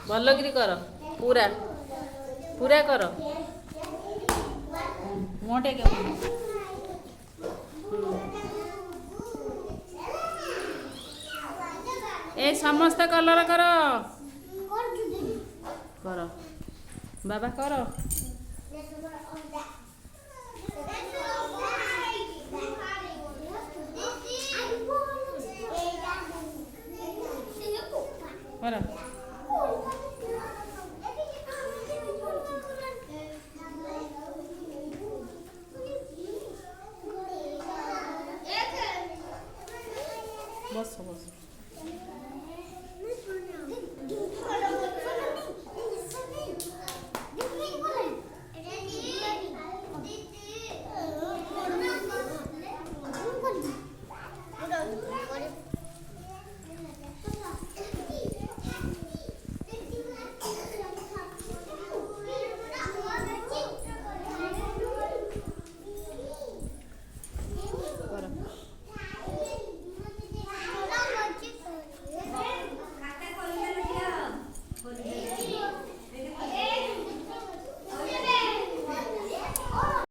भलकरी कर पूरा पूरा कर मोटे के ए समस्त कलर कर कर बाबा कर कर बस बस